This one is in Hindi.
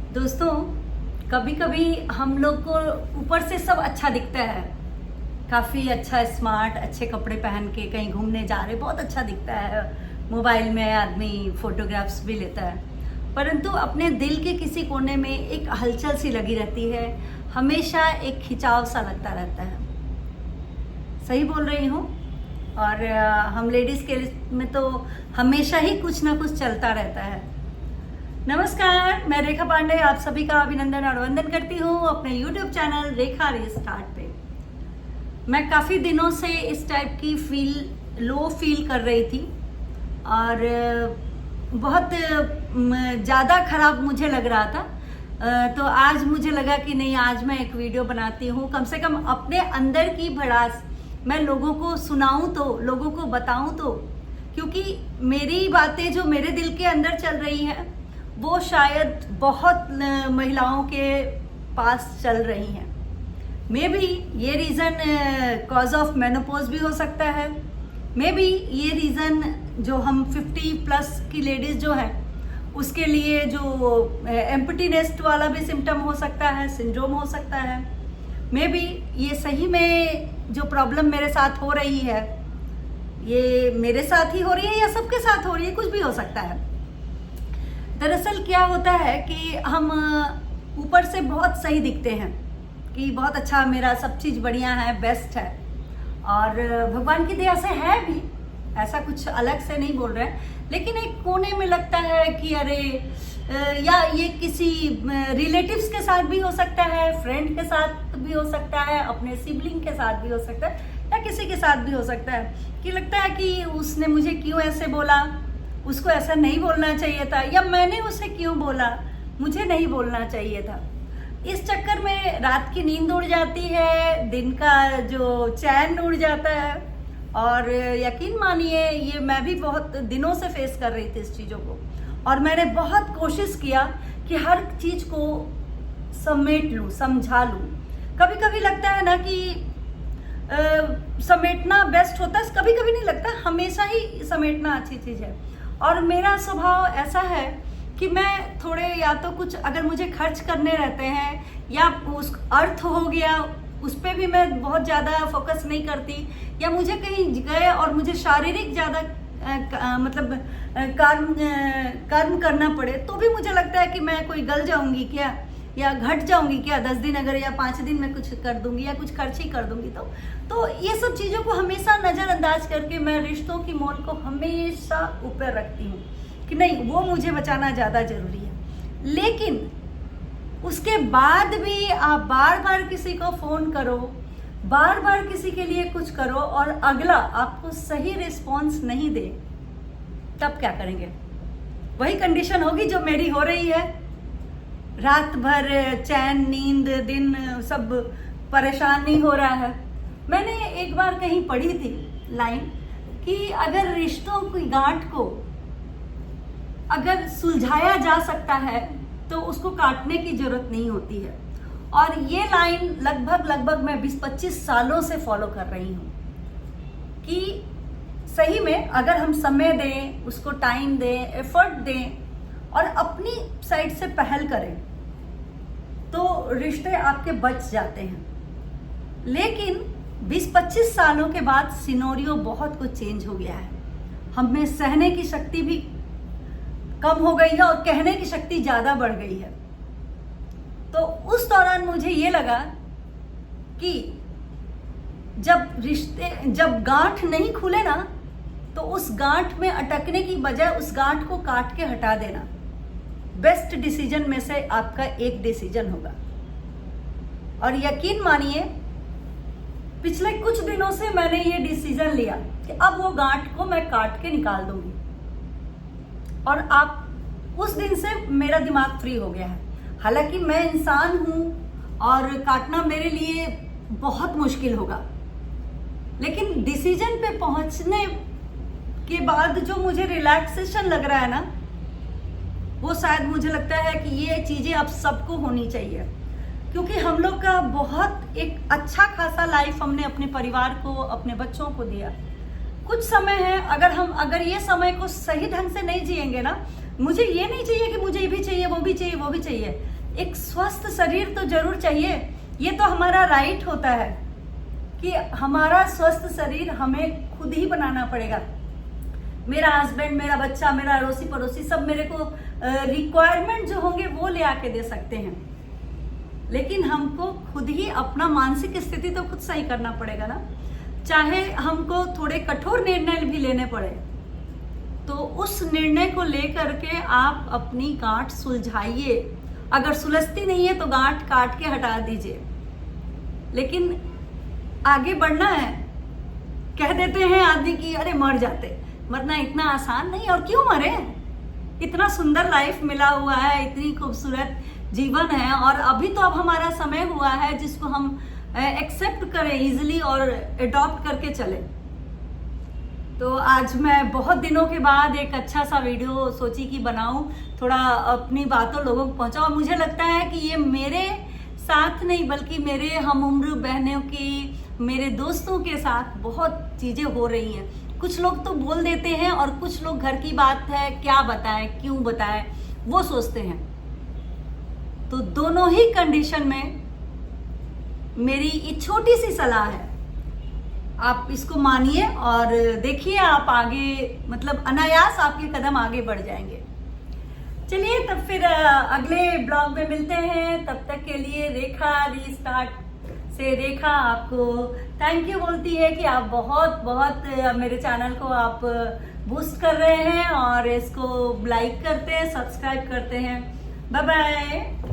दोस्तों, कभी कभी हम लोग को ऊपर से सब अच्छा दिखता है, काफ़ी अच्छा स्मार्ट अच्छे कपड़े पहन के कहीं घूमने जा रहे, बहुत अच्छा दिखता है। मोबाइल में आदमी फोटोग्राफ्स भी लेता है, परंतु अपने दिल के किसी कोने में एक हलचल सी लगी रहती है, हमेशा एक खिंचाव सा लगता रहता है। सही बोल रही हूँ। और हम लेडीज़ के में तो हमेशा ही कुछ ना कुछ चलता रहता है। नमस्कार, मैं रेखा पांडे आप सभी का अभिनंदन और वंदन करती हूँ अपने YouTube चैनल रेखा रीस्टार्ट पे। मैं काफ़ी दिनों से इस टाइप की लो फील कर रही थी और बहुत ज़्यादा खराब मुझे लग रहा था। तो आज मुझे लगा कि नहीं, आज मैं एक वीडियो बनाती हूँ, कम से कम अपने अंदर की भड़ास मैं लोगों को सुनाऊँ तो, लोगों को बताऊँ तो, क्योंकि मेरी बातें जो मेरे दिल के अंदर चल रही हैं वो शायद बहुत महिलाओं के पास चल रही हैं। मे बी ये रीज़न कॉज ऑफ मेनोपॉज भी हो सकता है। मे बी ये रीज़न जो हम 50 प्लस की लेडीज़ जो है उसके लिए जो एम्प्टी नेस्ट वाला भी सिम्टम हो सकता है, सिंड्रोम हो सकता है। मे बी ये सही में जो प्रॉब्लम मेरे साथ हो रही है ये मेरे साथ ही हो रही है या सबके साथ हो रही है, कुछ भी हो सकता है। दरअसल क्या होता है कि हम ऊपर से बहुत सही दिखते हैं कि बहुत अच्छा, मेरा सब चीज़ बढ़िया है, बेस्ट है, और भगवान की दया से है भी, ऐसा कुछ अलग से नहीं बोल रहे हैं। लेकिन एक कोने में लगता है कि अरे, या ये किसी रिलेटिव्स के साथ भी हो सकता है, फ्रेंड के साथ भी हो सकता है, अपने सिबलिंग के साथ भी हो सकता है, या किसी के साथ भी हो सकता है कि लगता है कि उसने मुझे क्यों ऐसे बोला, उसको ऐसा नहीं बोलना चाहिए था, या मैंने उसे क्यों बोला, मुझे नहीं बोलना चाहिए था। इस चक्कर में रात की नींद उड़ जाती है, दिन का जो चैन उड़ जाता है। और यकीन मानिए ये मैं भी बहुत दिनों से फेस कर रही थी इस चीज़ों को, और मैंने बहुत कोशिश किया कि हर चीज़ को समेट लूँ, समझा लूँ। कभी कभी लगता है ना कि समेटना बेस्ट होता है, कभी कभी नहीं लगता, हमेशा ही समेटना अच्छी चीज़ है। और मेरा स्वभाव ऐसा है कि मैं थोड़े, या तो कुछ अगर मुझे खर्च करने रहते हैं या उस अर्थ हो गया उस पर भी मैं बहुत ज़्यादा फोकस नहीं करती, या मुझे कहीं गए और मुझे शारीरिक ज़्यादा मतलब कर्म करना पड़े तो भी मुझे लगता है कि मैं कोई गल जाऊंगी क्या, या घट जाऊंगी क्या, 10 दिन अगर या 5 दिन में कुछ कर दूंगी या कुछ खर्च ही कर दूंगी। तो ये सब चीज़ों को हमेशा नज़रअंदाज करके मैं रिश्तों की मोल को हमेशा ऊपर रखती हूँ कि नहीं, वो मुझे बचाना ज़्यादा ज़रूरी है। लेकिन उसके बाद भी आप बार बार किसी को फ़ोन करो, बार बार किसी के लिए कुछ करो और अगला आपको सही रिस्पॉन्स नहीं दे, तब क्या करेंगे? वही कंडीशन होगी जो मेरी हो रही है। रात भर चैन, नींद, दिन सब परेशान नहीं हो रहा है। मैंने एक बार कहीं पढ़ी थी लाइन कि अगर रिश्तों की गांठ को अगर सुलझाया जा सकता है तो उसको काटने की जरूरत नहीं होती है। और ये लाइन लगभग मैं 20-25 सालों से फॉलो कर रही हूँ कि सही में अगर हम समय दें, उसको टाइम दें, एफर्ट दें और अपनी साइड से पहल करें तो रिश्ते आपके बच जाते हैं। लेकिन 20-25 सालों के बाद सिनेरियो बहुत कुछ चेंज हो गया है। हमें सहने की शक्ति भी कम हो गई है और कहने की शक्ति ज़्यादा बढ़ गई है। तो उस दौरान मुझे ये लगा कि जब गांठ नहीं खुले ना, तो उस गांठ में अटकने की बजाय उस गांठ को काट के हटा देना बेस्ट डिसीजन में से आपका एक डिसीजन होगा। और यकीन मानिए पिछले कुछ दिनों से मैंने ये डिसीजन लिया कि अब वो गांठ को मैं काट के निकाल दूंगी, और आप उस दिन से मेरा दिमाग फ्री हो गया है। हालांकि मैं इंसान हूं और काटना मेरे लिए बहुत मुश्किल होगा, लेकिन डिसीजन पे पहुंचने के बाद जो मुझे रिलैक्सेशन लग रहा है ना, वो शायद मुझे लगता है कि ये चीज़ें अब सबको होनी चाहिए। क्योंकि हम लोग का बहुत एक अच्छा खासा लाइफ हमने अपने परिवार को, अपने बच्चों को दिया। कुछ समय है, अगर ये समय को सही ढंग से नहीं जिएंगे ना, मुझे ये नहीं चाहिए कि मुझे ये भी चाहिए, वो भी चाहिए, वो भी चाहिए, एक स्वस्थ शरीर तो जरूर चाहिए। ये तो हमारा राइट होता है कि हमारा स्वस्थ शरीर हमें खुद ही बनाना पड़ेगा। मेरा हस्बैंड, मेरा बच्चा, मेरा अड़ोसी पड़ोसी सब मेरे को रिक्वायरमेंट जो होंगे वो ले आके दे सकते हैं, लेकिन हमको खुद ही अपना मानसिक स्थिति तो खुद सही करना पड़ेगा ना। चाहे हमको थोड़े कठोर निर्णय भी लेने पड़े, तो उस निर्णय को लेकर के आप अपनी गांठ सुलझाइए। अगर सुलझती नहीं है तो गांठ काट के हटा दीजिए, लेकिन आगे बढ़ना है। कह देते हैं आदमी कि अरे मर जाते, मरना इतना आसान नहीं। और क्यों मरे, इतना सुंदर लाइफ मिला हुआ है, इतनी खूबसूरत जीवन है, और अभी तो अब हमारा समय हुआ है जिसको हम एक्सेप्ट करें इजिली और अडॉप्ट करके चले। तो आज मैं बहुत दिनों के बाद एक अच्छा सा वीडियो सोची कि बनाऊं, थोड़ा अपनी बातों लोगों को पहुंचाऊं। मुझे लगता है कि ये मेरे साथ नहीं बल्कि मेरे हम उम्र बहनों की, मेरे दोस्तों के साथ बहुत चीजें हो रही हैं। कुछ लोग तो बोल देते हैं और कुछ लोग घर की बात है क्या बताए क्यों बताए वो सोचते हैं। तो दोनों ही कंडीशन में मेरी ये छोटी सी सलाह है, आप इसको मानिए और देखिए आप आगे, मतलब अनायास आपके कदम आगे बढ़ जाएंगे। चलिए तब फिर अगले ब्लॉग में मिलते हैं। तब तक के लिए रेखा रीस्टार्ट से रेखा आपको थैंक यू बोलती है कि आप बहुत बहुत मेरे चैनल को आप बूस्ट कर रहे हैं और इसको लाइक करते हैं, सब्सक्राइब करते हैं। Bye bye.